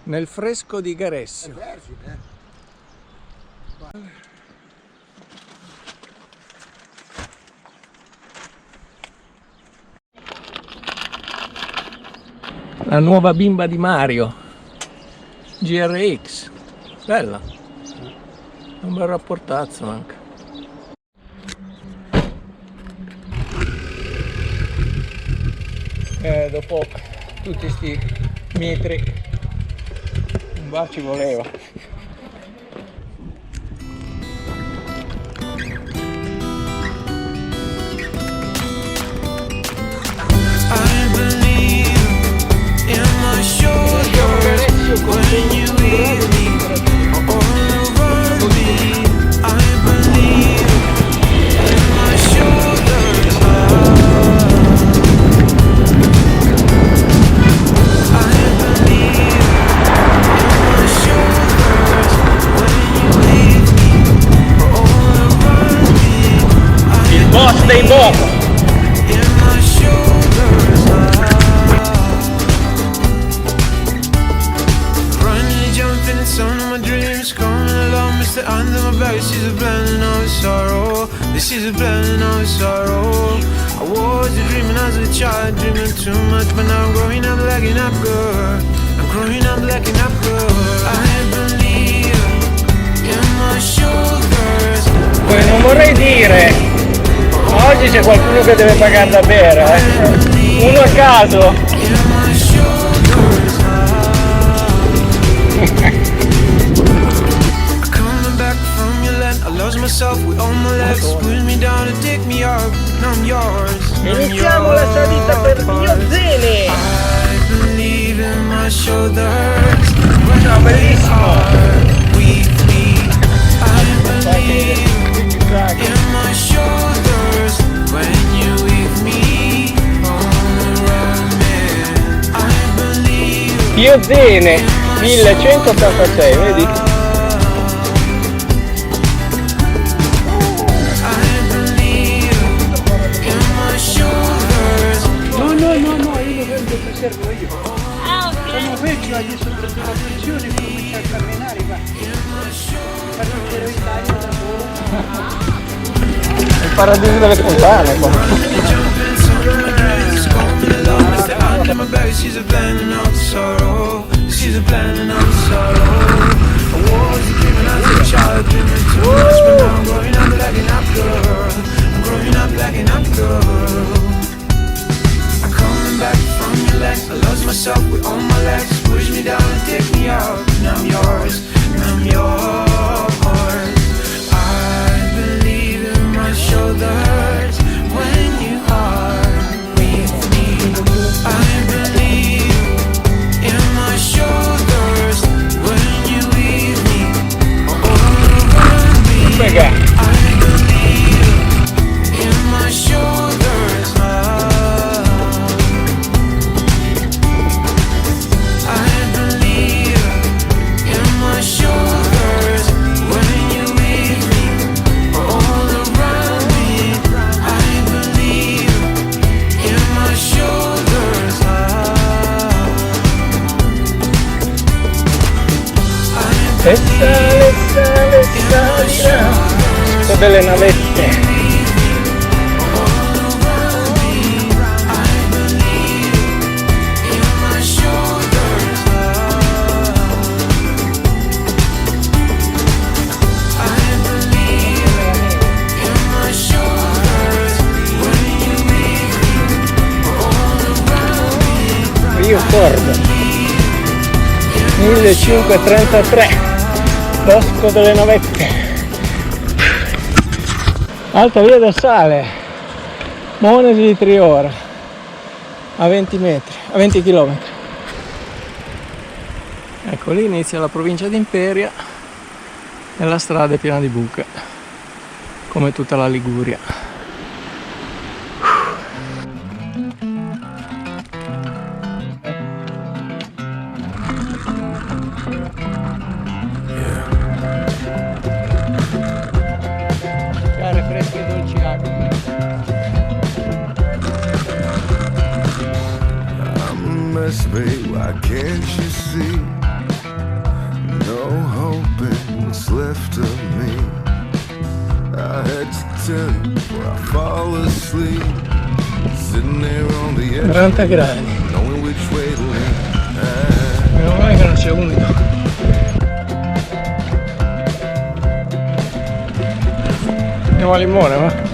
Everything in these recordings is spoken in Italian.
Nel fresco di Garessio. La nuova bimba di Mario GRX, bella, un bel rapportazzo anche. Dopo tutti sti metri un bar ci voleva. Il boss dei boss. Under my back, this is a blending of sorrow. This is a blending of sorrow. I was a dreaming as a child, dreaming too much, but now I'm growing up, lacking up good. I'm growing up, lacking up good. I believe in my shoulders. Poi non vorrei dire, ma oggi c'è qualcuno che deve pagare da bere, uno a caso. In my shoulders. I lost myself with all my legs. Pull me down and take me up. Now I'm yours. Iniziamo la salita per Viozene. I believe in my shoulders. Ciao, bellissimo. With me. I believe in my shoulders. When you with me on the road, man. I believe. Viozene 1186, vedi? Servo io. Sono vecchio, adesso ho preso la pensione e comincio a camminare, va. Parrucchiere d'Italia da solo. Il paradiso delle fontane qua. I lost myself with all my legs. Push me down and take me out. Now I'm yours, now I'm yours. I believe in my shoulders when you are with me. I believe in my shoulders when you with me. All around me. Upega. I believe in my shoulders. E sale, sale, salirà. Sono delle navette. Io Ford 1533. Bosco delle navette, alta via del Sale, Monesi di Triora, a 20 metri, a 20 km. Ecco, lì inizia la provincia di Imperia e la strada è piena di buche, come tutta la Liguria. Fresche e dolci acque. I'm a mess, babe, why can't you see? sleep, sitting there on the edge, 40 gradi. knowing which way to lean. Meno male che non sia umido. Andiamo a limone, va?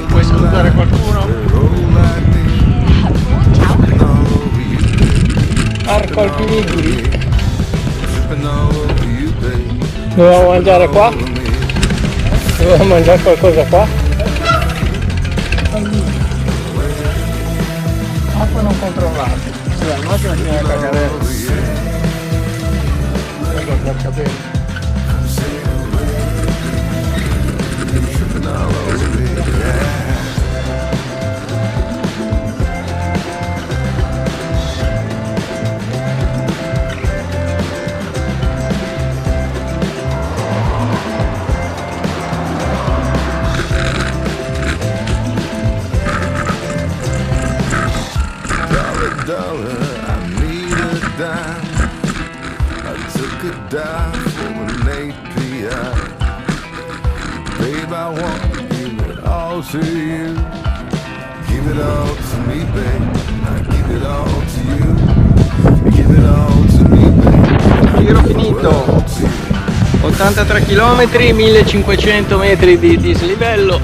Vuoi salutare qualcuno? Arco Alpiniguri. Dovevamo mangiare qua? Dovevamo mangiare qualcosa qua? Acqua non controllata. Sì, al massimo bisogna cagare. Ecco, porca bene. Dollar, I need a dime. I took a dive for an API. Babe, I want to give it all to you. Give it all to me, babe. I give it all to you. Give it all to me, babe. Giro finito. 83 km, 1500 metri di dislivello.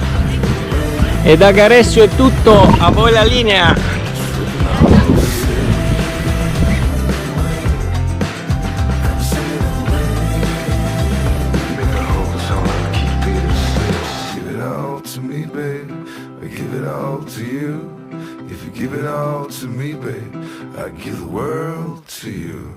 E da Garessio è tutto, a voi la linea. If you give it all to me, babe, I give the world to you.